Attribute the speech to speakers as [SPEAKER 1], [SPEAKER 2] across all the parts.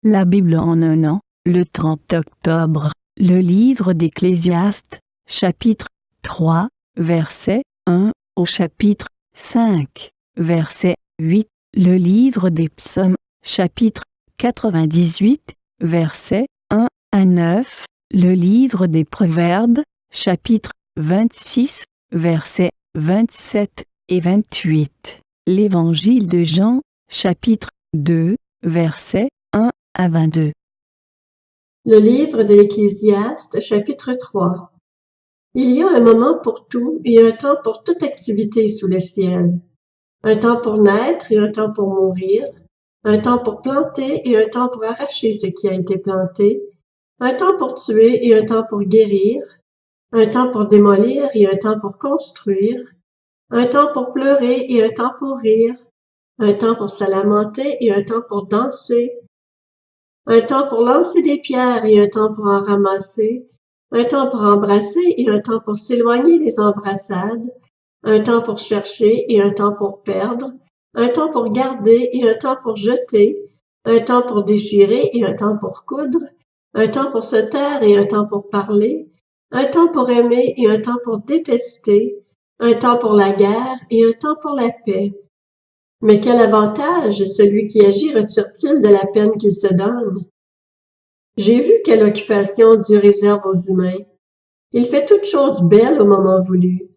[SPEAKER 1] La Bible en un an, le 30 octobre, le livre d'Ecclésiaste, chapitre 3, verset 1 au chapitre 5, verset 8, le livre des psaumes, chapitre 98, verset 1 à 9, le livre des proverbes, chapitre 26, versets 27 et 28, l'évangile de Jean, chapitre 2, versets 1 à 22.
[SPEAKER 2] Le livre de l'Ecclésiaste, chapitre 3. Il y a un moment pour tout et un temps pour toute activité sous le ciel. Un temps pour naître et un temps pour mourir. Un temps pour planter et un temps pour arracher ce qui a été planté. Un temps pour tuer et un temps pour guérir. Un temps pour démolir et un temps pour construire. Un temps pour pleurer et un temps pour rire. Un temps pour se lamenter et un temps pour danser. Un temps pour lancer des pierres et un temps pour en ramasser, un temps pour embrasser et un temps pour s'éloigner des embrassades, un temps pour chercher et un temps pour perdre, un temps pour garder et un temps pour jeter, un temps pour déchirer et un temps pour coudre, un temps pour se taire et un temps pour parler, un temps pour aimer et un temps pour détester, un temps pour la guerre et un temps pour la paix. Mais quel avantage celui qui agit retire-t-il de la peine qu'il se donne? J'ai vu quelle occupation Dieu réserve aux humains. Il fait toutes choses belles au moment voulu.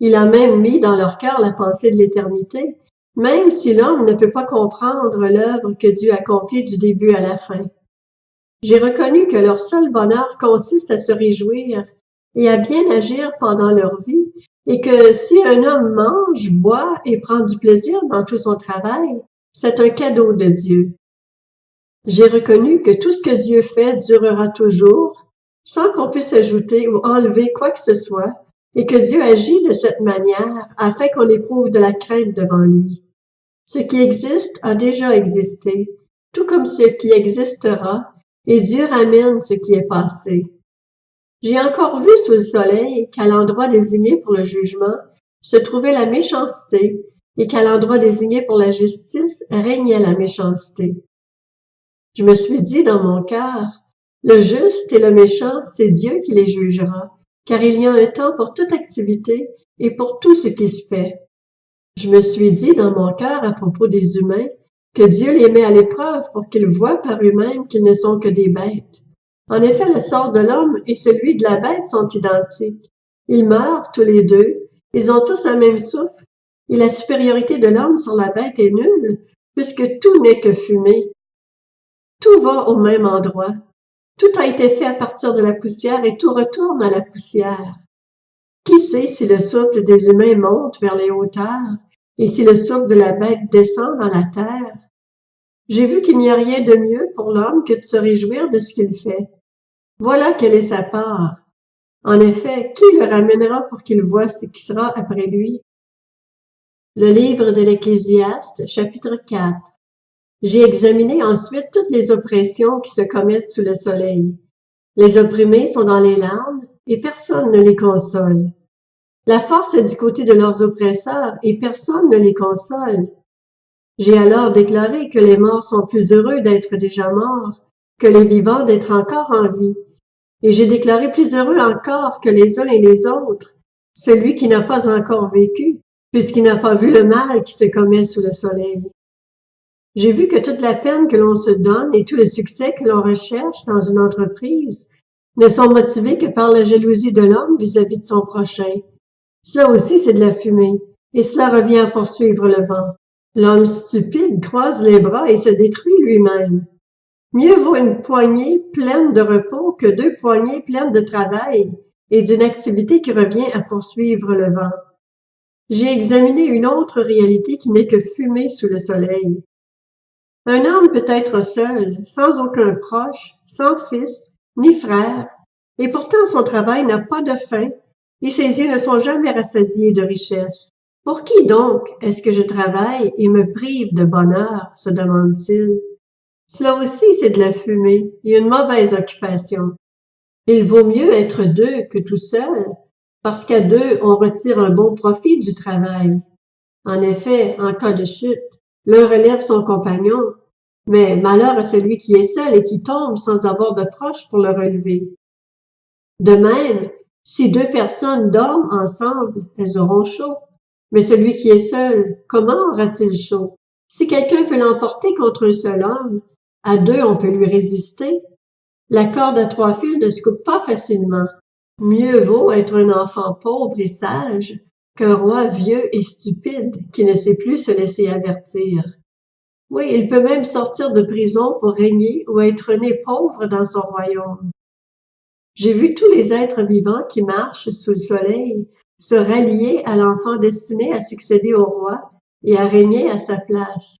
[SPEAKER 2] Il a même mis dans leur cœur la pensée de l'éternité, même si l'homme ne peut pas comprendre l'œuvre que Dieu accomplit du début à la fin. J'ai reconnu que leur seul bonheur consiste à se réjouir et à bien agir pendant leur vie, et que si un homme mange, boit et prend du plaisir dans tout son travail, c'est un cadeau de Dieu. J'ai reconnu que tout ce que Dieu fait durera toujours, sans qu'on puisse ajouter ou enlever quoi que ce soit, et que Dieu agit de cette manière afin qu'on éprouve de la crainte devant lui. Ce qui existe a déjà existé, tout comme ce qui existera, et Dieu ramène ce qui est passé. J'ai encore vu sous le soleil qu'à l'endroit désigné pour le jugement se trouvait la méchanceté, et qu'à l'endroit désigné pour la justice régnait la méchanceté. Je me suis dit dans mon cœur, le juste et le méchant, c'est Dieu qui les jugera, car il y a un temps pour toute activité et pour tout ce qui se fait. Je me suis dit dans mon cœur à propos des humains, que Dieu les met à l'épreuve pour qu'ils voient par eux-mêmes qu'ils ne sont que des bêtes. En effet, le sort de l'homme et celui de la bête sont identiques. Ils meurent tous les deux, ils ont tous un même souffle, et la supériorité de l'homme sur la bête est nulle, puisque tout n'est que fumée. Tout va au même endroit. Tout a été fait à partir de la poussière et tout retourne à la poussière. Qui sait si le souffle des humains monte vers les hauteurs et si le souffle de la bête descend dans la terre? J'ai vu qu'il n'y a rien de mieux pour l'homme que de se réjouir de ce qu'il fait. Voilà quelle est sa part. En effet, qui le ramènera pour qu'il voie ce qui sera après lui? Le livre de l'Ecclésiaste, chapitre 4. J'ai examiné ensuite toutes les oppressions qui se commettent sous le soleil. Les opprimés sont dans les larmes, et personne ne les console. La force est du côté de leurs oppresseurs, et personne ne les console. J'ai alors déclaré que les morts sont plus heureux d'être déjà morts, que les vivants d'être encore en vie. Et j'ai déclaré plus heureux encore que les uns et les autres, celui qui n'a pas encore vécu, puisqu'il n'a pas vu le mal qui se commet sous le soleil. J'ai vu que toute la peine que l'on se donne et tout le succès que l'on recherche dans une entreprise ne sont motivés que par la jalousie de l'homme vis-à-vis de son prochain. Cela aussi, c'est de la fumée, et cela revient à poursuivre le vent. L'homme stupide croise les bras et se détruit lui-même. Mieux vaut une poignée pleine de repos que 2 poignées pleines de travail et d'une activité qui revient à poursuivre le vent. J'ai examiné une autre réalité qui n'est que fumée sous le soleil. Un homme peut être seul, sans aucun proche, sans fils, ni frère, et pourtant son travail n'a pas de fin, et ses yeux ne sont jamais rassasiés de richesse. Pour qui donc est-ce que je travaille et me prive de bonheur, se demande-t-il. Cela aussi c'est de la fumée et une mauvaise occupation. Il vaut mieux être 2 que tout seul, parce qu'à 2 on retire un bon profit du travail. En effet, en cas de chute, l'un relève son compagnon, Mais malheur à celui qui est seul et qui tombe sans avoir de proche pour le relever. De même, si deux personnes dorment ensemble, elles auront chaud. Mais celui qui est seul, comment aura-t-il chaud? Si quelqu'un peut l'emporter contre un seul homme, à deux on peut lui résister. La corde à 3 fils ne se coupe pas facilement. Mieux vaut être un enfant pauvre et sage qu'un roi vieux et stupide qui ne sait plus se laisser avertir. Oui, il peut même sortir de prison pour régner ou être né pauvre dans son royaume. J'ai vu tous les êtres vivants qui marchent sous le soleil se rallier à l'enfant destiné à succéder au roi et à régner à sa place.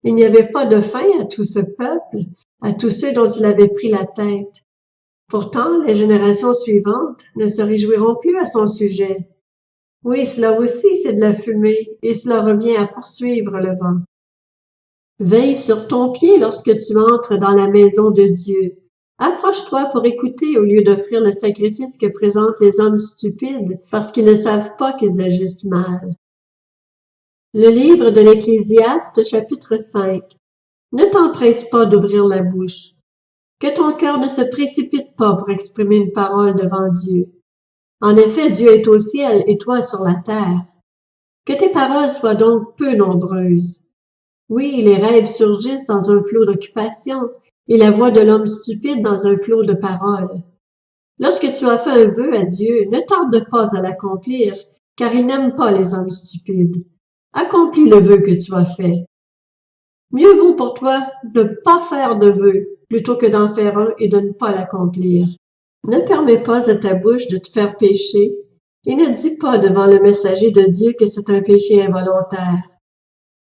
[SPEAKER 2] Il n'y avait pas de fin à tout ce peuple, à tous ceux dont il avait pris la tête. Pourtant, les générations suivantes ne se réjouiront plus à son sujet. Oui, cela aussi c'est de la fumée, et cela revient à poursuivre le vent. Veille sur ton pied lorsque tu entres dans la maison de Dieu. Approche-toi pour écouter au lieu d'offrir le sacrifice que présentent les hommes stupides parce qu'ils ne savent pas qu'ils agissent mal. Le livre de l'Ecclésiaste, chapitre 5. Ne t'empresse pas d'ouvrir la bouche. Que ton cœur ne se précipite pas pour exprimer une parole devant Dieu. En effet, Dieu est au ciel et toi sur la terre. Que tes paroles soient donc peu nombreuses. Oui, les rêves surgissent dans un flot d'occupation et la voix de l'homme stupide dans un flot de paroles. Lorsque tu as fait un vœu à Dieu, ne tarde pas à l'accomplir, car il n'aime pas les hommes stupides. Accomplis le vœu que tu as fait. Mieux vaut pour toi ne pas faire de vœu plutôt que d'en faire un et de ne pas l'accomplir. Ne permets pas à ta bouche de te faire pécher et ne dis pas devant le messager de Dieu que c'est un péché involontaire.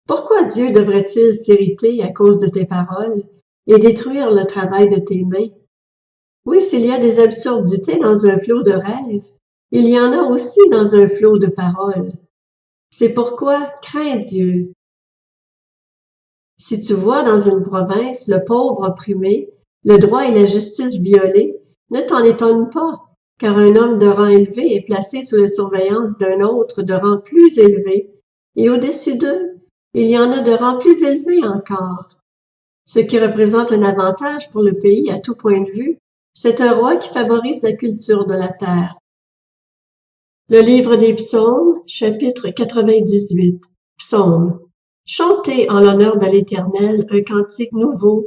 [SPEAKER 2] Pourquoi Dieu devrait-il s'irriter à cause de tes paroles et détruire le travail de tes mains? Oui, s'il y a des absurdités dans un flot de rêves, il y en a aussi dans un flot de paroles. C'est pourquoi crains Dieu. Si tu vois dans une province le pauvre opprimé, le droit et la justice violés, ne t'en étonne pas, car un homme de rang élevé est placé sous la surveillance d'un autre de rang plus élevé, et au-dessus d'eux, il y en a de rang plus élevé encore. Ce qui représente un avantage pour le pays à tout point de vue, c'est un roi qui favorise la culture de la terre. Le livre des Psaumes, chapitre 98. Psaume. Chantez en l'honneur de l'Éternel un cantique nouveau,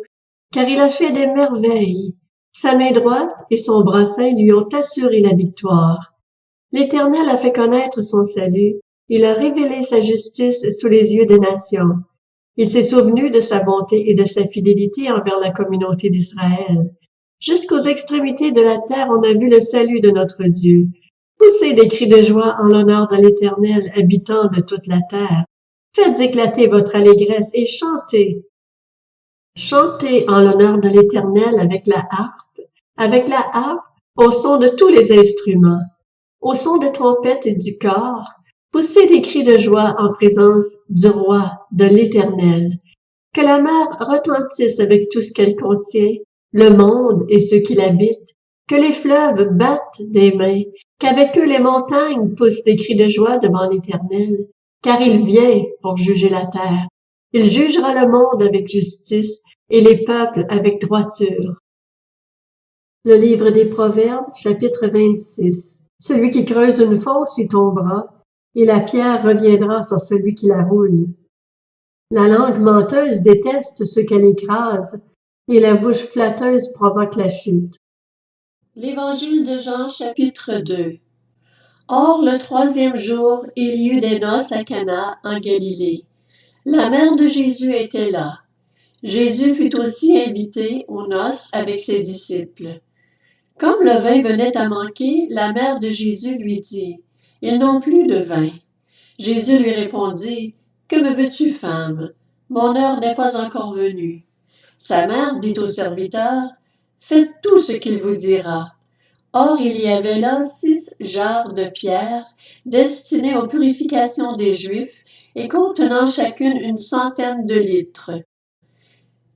[SPEAKER 2] car il a fait des merveilles. Sa main droite et son bras saint lui ont assuré la victoire. L'Éternel a fait connaître son salut, il a révélé sa justice sous les yeux des nations. Il s'est souvenu de sa bonté et de sa fidélité envers la communauté d'Israël. Jusqu'aux extrémités de la terre, on a vu le salut de notre Dieu. Poussez des cris de joie en l'honneur de l'Éternel, habitant de toute la terre. Faites éclater votre allégresse et chantez. Chantez en l'honneur de l'Éternel avec la harpe, au son de tous les instruments, au son des trompettes et du cor. Poussez des cris de joie en présence du roi, de l'Éternel. Que la mer retentisse avec tout ce qu'elle contient, le monde et ceux qui l'habitent. Que les fleuves battent des mains, qu'avec eux les montagnes poussent des cris de joie devant l'Éternel, car il vient pour juger la terre. Il jugera le monde avec justice et les peuples avec droiture. Le livre des Proverbes, chapitre 26. Celui qui creuse une fosse y tombera, et la pierre reviendra sur celui qui la roule. La langue menteuse déteste ceux qu'elle écrase, et la bouche flatteuse provoque la chute. L'Évangile de Jean, chapitre 2. Or, le 3e jour, il y eut des noces à Cana, en Galilée. La mère de Jésus était là. Jésus fut aussi invité aux noces avec ses disciples. Comme le vin venait à manquer, la mère de Jésus lui dit, « Ils n'ont plus de vin. » Jésus lui répondit, « Que me veux-tu, femme? Mon heure n'est pas encore venue. » Sa mère dit au serviteur, « Faites tout ce qu'il vous dira. » Or, il y avait là 6 jarres de pierre destinées aux purifications des Juifs et contenant chacune une 100aine de litres.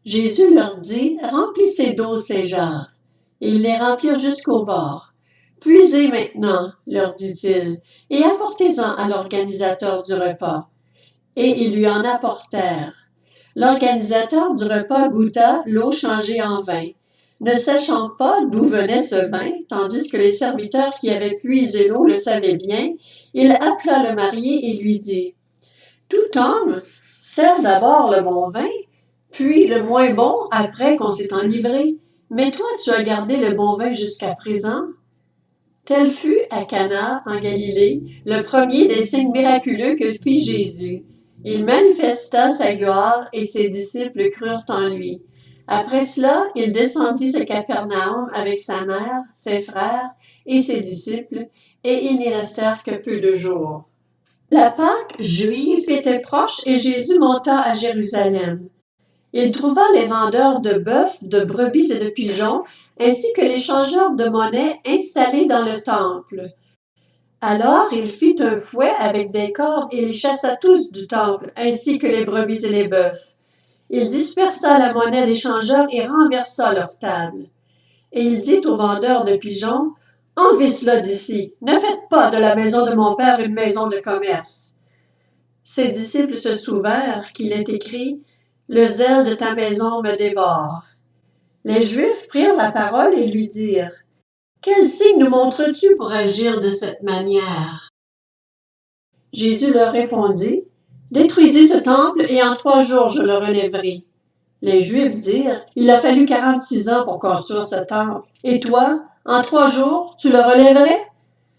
[SPEAKER 2] Jésus leur dit, « Remplissez d'eau ces jarres. » Et ils les remplirent jusqu'au bord. « Puisez maintenant, leur dit-il, et apportez-en à l'organisateur du repas. » Et ils lui en apportèrent.
[SPEAKER 3] L'organisateur du repas goûta l'eau changée en vin. Ne sachant pas d'où venait ce vin, tandis que les serviteurs qui avaient puisé l'eau le savaient bien, il appela le marié et lui dit « Tout homme sert d'abord le bon vin, puis le moins bon après qu'on s'est enivré. Mais toi, tu as gardé le bon vin jusqu'à présent. » Tel fut à Cana, en Galilée, le premier des signes miraculeux que fit Jésus. Il manifesta sa gloire et ses disciples crurent en lui. Après cela, il descendit à Capernaum avec sa mère, ses frères et ses disciples, et ils n'y restèrent que peu de jours. La Pâque juive était proche et Jésus monta à Jérusalem. Il trouva les vendeurs de bœufs, de brebis et de pigeons, ainsi que les changeurs de monnaie installés dans le temple. Alors il fit un fouet avec des cordes et les chassa tous du temple, ainsi que les brebis et les bœufs. Il dispersa la monnaie des changeurs et renversa leur table. Et il dit aux vendeurs de pigeons, « Enlevez cela d'ici, ne faites pas de la maison de mon père une maison de commerce. » Ses disciples se souvinrent qu'il est écrit, « Le zèle de ta maison me dévore. » Les Juifs prirent la parole et lui dirent, « Quel signe nous montres-tu pour agir de cette manière? » Jésus leur répondit, « Détruisez ce temple et en 3 jours je le relèverai. » Les Juifs dirent, « Il a fallu 46 ans pour construire ce temple. Et toi, en 3 jours, tu le relèverais? »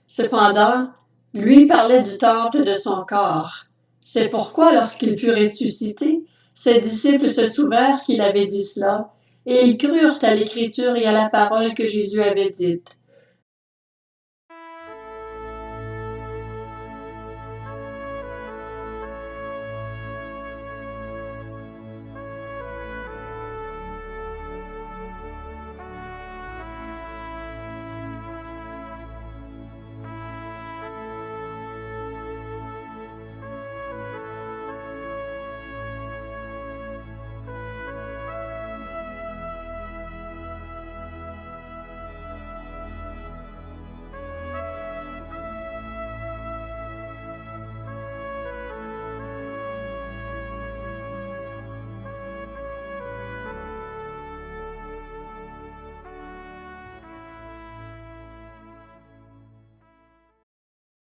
[SPEAKER 3] Cependant, lui parlait du temple de son corps. C'est pourquoi, lorsqu'il fut ressuscité, ses disciples se souvinrent qu'il avait dit cela, et ils crurent à l'Écriture et à la parole que Jésus avait dite.